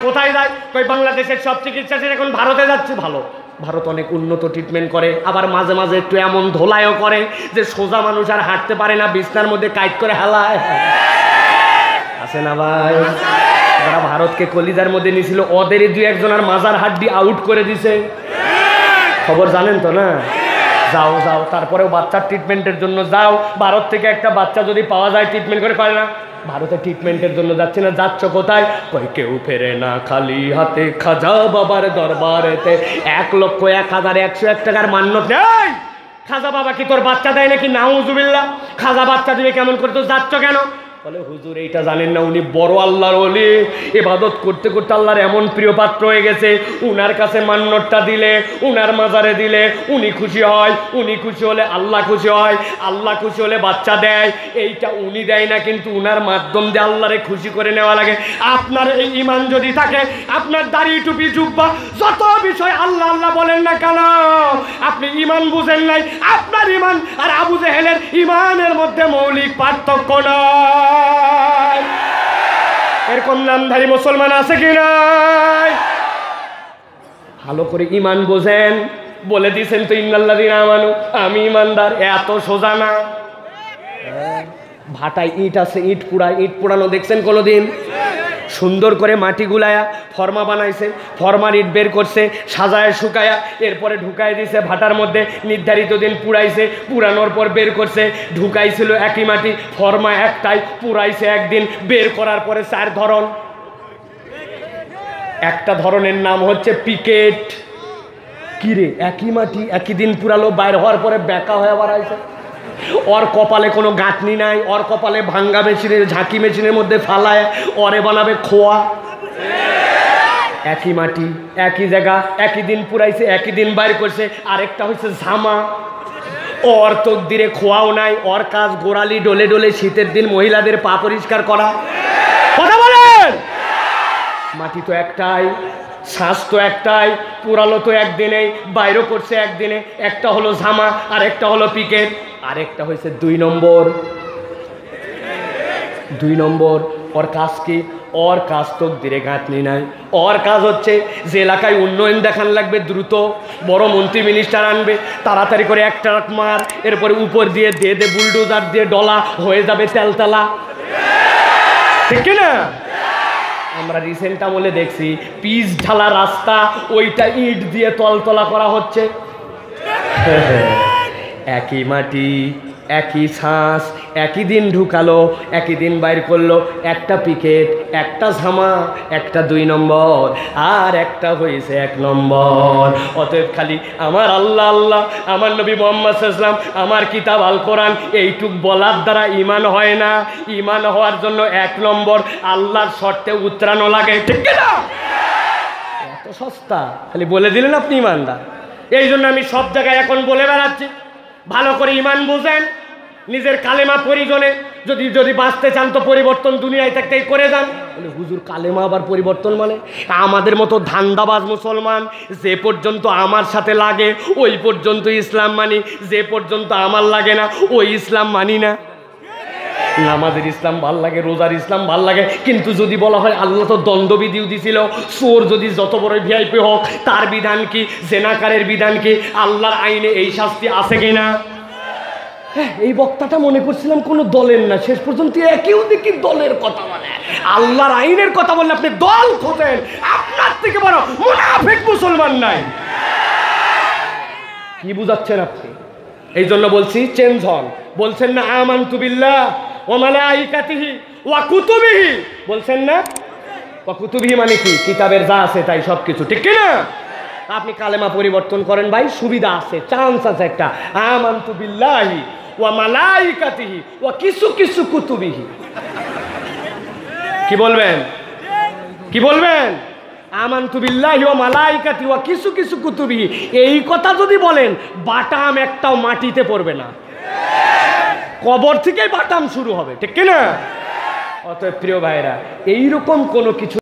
কোথায় যায়? কই বাংলাদেশের সব চিকিৎসা এখন ভারতে যাচ্ছে। ভালো, ভারত অনেক উন্নত ট্রিটমেন্ট করে, আবার মাঝে মাঝে একটু এমন ধোলাইও করে যে সোজা মানুষ আর হাঁটতে পারে না, বিছনার মধ্যে কাইট করে হালায়। আছে না ভাই? যারা ভারতকে কলিজার মধ্যে নিয়েছিল ওদেরই দুই একজনের মাজার হাড্ডি আউট করে দিছে, খবর জানেন তো না? যাও যাও, তারপরেও বাচ্চার ট্রিটমেন্টের জন্য যাও। ভারত থেকে একটা বাচ্চা যদি পাওয়া যায় ট্রিটমেন্ট করে না, ভারতে ট্রিটমেন্টের জন্য যাচ্ছে না, যাচ্ছ কোথায়? কই কেউ ফেরে না খালি হাতে, খাজা বাবার দরবারেতে 1,01,101 টাকার মান্যত নেই। খাজা বাবা কি তোর বাচ্চা দেয় নাকি? নাউজুবিল্লাহ, খাজা বাচ্চা দিবে কেমন করে? তো যাচ্ছ কেন? বলে হুজুর এইটা জানেন না, উনি বড় আল্লাহর ওলি, ইবাদত করতে করতে আল্লাহর এমন প্রিয় পাত্র হয়ে গেছে, উনার কাছে মান্যতটা দিলে, উনার মাজারে দিলে উনি খুশি হয়, উনি খুশি হলে আল্লাহ খুশি হয়, আল্লাহ খুশি হলে বাচ্চা দেয়। এইটা উনি দেয় না, কিন্তু উনার মাধ্যম দিয়ে আল্লাহরে খুশি করে নেওয়া লাগে। আপনার এই ঈমান যদি থাকে, আপনার দাড়ি টুপি জুব্বা যত বিষয় আল্লাহ আল্লাহ বলেন না কেন, আপনি ঈমান বুঝেন নাই। আপনার ঈমান আর আবু জেহেলের ঈমানের মধ্যে মৌলিক পার্থক্য নয়। এরকম নামধারী মুসলমান আছে কি নাই? ভালো করে ঈমান বোঝেন। বলে দিয়েছেন তো ইন্নাল্লাযীনা আমানু, আমি ঈমানদার। এত সোজা না। ভাটায় ইট আছে, ইট পুড়ায়। ইট পুড়ানো দেখছেন কোনোদিন? সুন্দর করে মাটি গুলায়া ফর্মা বানাইছে, ফর্মার ইট বের করছে, সাজায় শুকায়া এরপরে ঢুকাই দিছে ভাটার মধ্যে। নির্ধারিত দিন পুড়াইছে, পুরানোর পর বের করছে। ঢুকাইছিল একই মাটি, ফর্মা একটাই, পুড়াইছে একদিন, বের করার পরে 4 ধরন। একটা ধরনের নাম হচ্ছে পিকেট। কিরে, একই মাটি একই দিন পুরালো, বাইর হওয়ার পরে বেঁকা হয়ে বাড়াইছে। ওর কপালে কোনো গাঁটনি নাই, ওর কপালে ভাঙ্গা মেশিনের ঝাঁকি মেশিনের মধ্যে ফালায় ওরে বানাবে খোয়া। একই মাটি একই জায়গা, একই দিন পুরাইছে, একই দিন বাইর করছে। আরেকটা হচ্ছে ঝামা, ওর তকদিরে খোয়াও নাই, ওর কাজ গোড়ালি ডলে ডলে শীতের দিন মহিলাদের পা পরিষ্কার করা। কথা বলেন, মাটি তো একটাই, শ্বাস তো একটাই, পুরালো তো একদিনেই, বাইরও করছে একদিনে। একটা হলো ঝামা আর একটা হলো পিকেট। আরেকটা হয়েছে 2 নম্বর। 2 নম্বর ওর কাজ কি? ওর কাজ তো ধীরে গাঁথনি নাই, ওর কাজ হচ্ছে যে এলাকায় উন্নয়ন দেখান লাগবে দ্রুত, বড় মন্ত্রী মিনিস্টার আনবে, তাড়াতাড়ি করে একটা মার, এরপরে উপর দিয়ে দে বুলডোজার দিয়ে ডলা হয়ে যাবে তেলতলা। ঠিক না? আমরা রিসেন্ট আমলে দেখছি পিচ ঢালা রাস্তা, ওইটা ইট দিয়ে তলতলা করা হচ্ছে। একই মাটি একই শ্বাস, একই দিন ঢুকালো, একই দিন বাইর করলো। একটা পিকেট, একটা ঝামা, একটা 2 নম্বর, আর একটা হয়েছে 1 নম্বর। অতএব খালি আমার আল্লাহ আল্লাহ, আমার নবী মুহাম্মদ সাল্লাল্লাহু আলাইহি ওয়াসাল্লাম, আমার কিতাব আল কোরআন এইটুক বলার দ্বারা ঈমান হয় না। ঈমান হওয়ার জন্য 1 নম্বর আল্লাহর শর্তে উতরানো লাগে। ঠিক না? এত সস্তা, খালি বলে দিলেন আপনি ঈমানদার। এই জন্য আমি সব জায়গায় এখন বলে বেড়াচ্ছি, ভালো করে ঈমান বুঝেন। নিজের কালেমা পরিজনে যদি যদি বাঁচতে চান তো পরিবর্তন দুনিয়ায় থাকতেই করে যান। বলে হুজুর কালেমা আবার পরিবর্তন মানে? আমাদের মতো ধান্দাবাজ মুসলমান, যে পর্যন্ত আমার সাথে লাগে ওই পর্যন্ত ইসলাম মানি, যে পর্যন্ত আমার লাগে না ওই ইসলাম মানি না। নামাজের ইসলাম ভাল লাগে, রোজার ইসলাম ভাল লাগে, কিন্তু যদি বলা হয় আল্লাহ তো দণ্ডবিধিও দিছিল, চোর যদি যত বড় ভিআইপি হোক তার বিধান কি, জেনাকারের বিধান কি, আল্লাহর আইনে এই শাস্তি আছে কিনা? এই বক্তাটা মনে করছিলাম কোনো দলের না, শেষ পর্যন্ত কেউ দেখি দলের কথা বলে। আল্লাহর আইনের কথা বললে আপনি দল খোঁজেন, আপনার থেকে বড় মুনাফিক মুসলমান নাই। কি বুঝাচ্ছেন আপনি? এই জন্য বলছি চেঞ্জ হন। বলছেন না আমানতু বিল্লাহ ওয়া মালাইকাতিহি ওয়া কুতুবিহি, বলছেন না? ওয়া কুতুবিহি মানে কি? কিতাবের যা আছে তাই সব কিছু। ঠিক কি না? আপনি কালেমা পরিবর্তন করেন ভাই, সুবিধা আছে, চান্স আছে একটা। আমানতু বিল্লাহি ওয়া মালাইকাতিহি ওয়া কিছু কিছু কুতুবিহি। কি বলবেন? কি বলবেন? আমানতু বিল্লাহি ওয়া মালাইকাতিহি ওয়া কিছু কিছু কুতুবিহি। এই কথা যদি বলেন, বাটাম একটাও মাটিতে পড়বে না, কবর থেকেই বাটাম শুরু হবে। ঠিক কি না? অতএব প্রিয় ভাইরা, এইরকম কোনো কিছু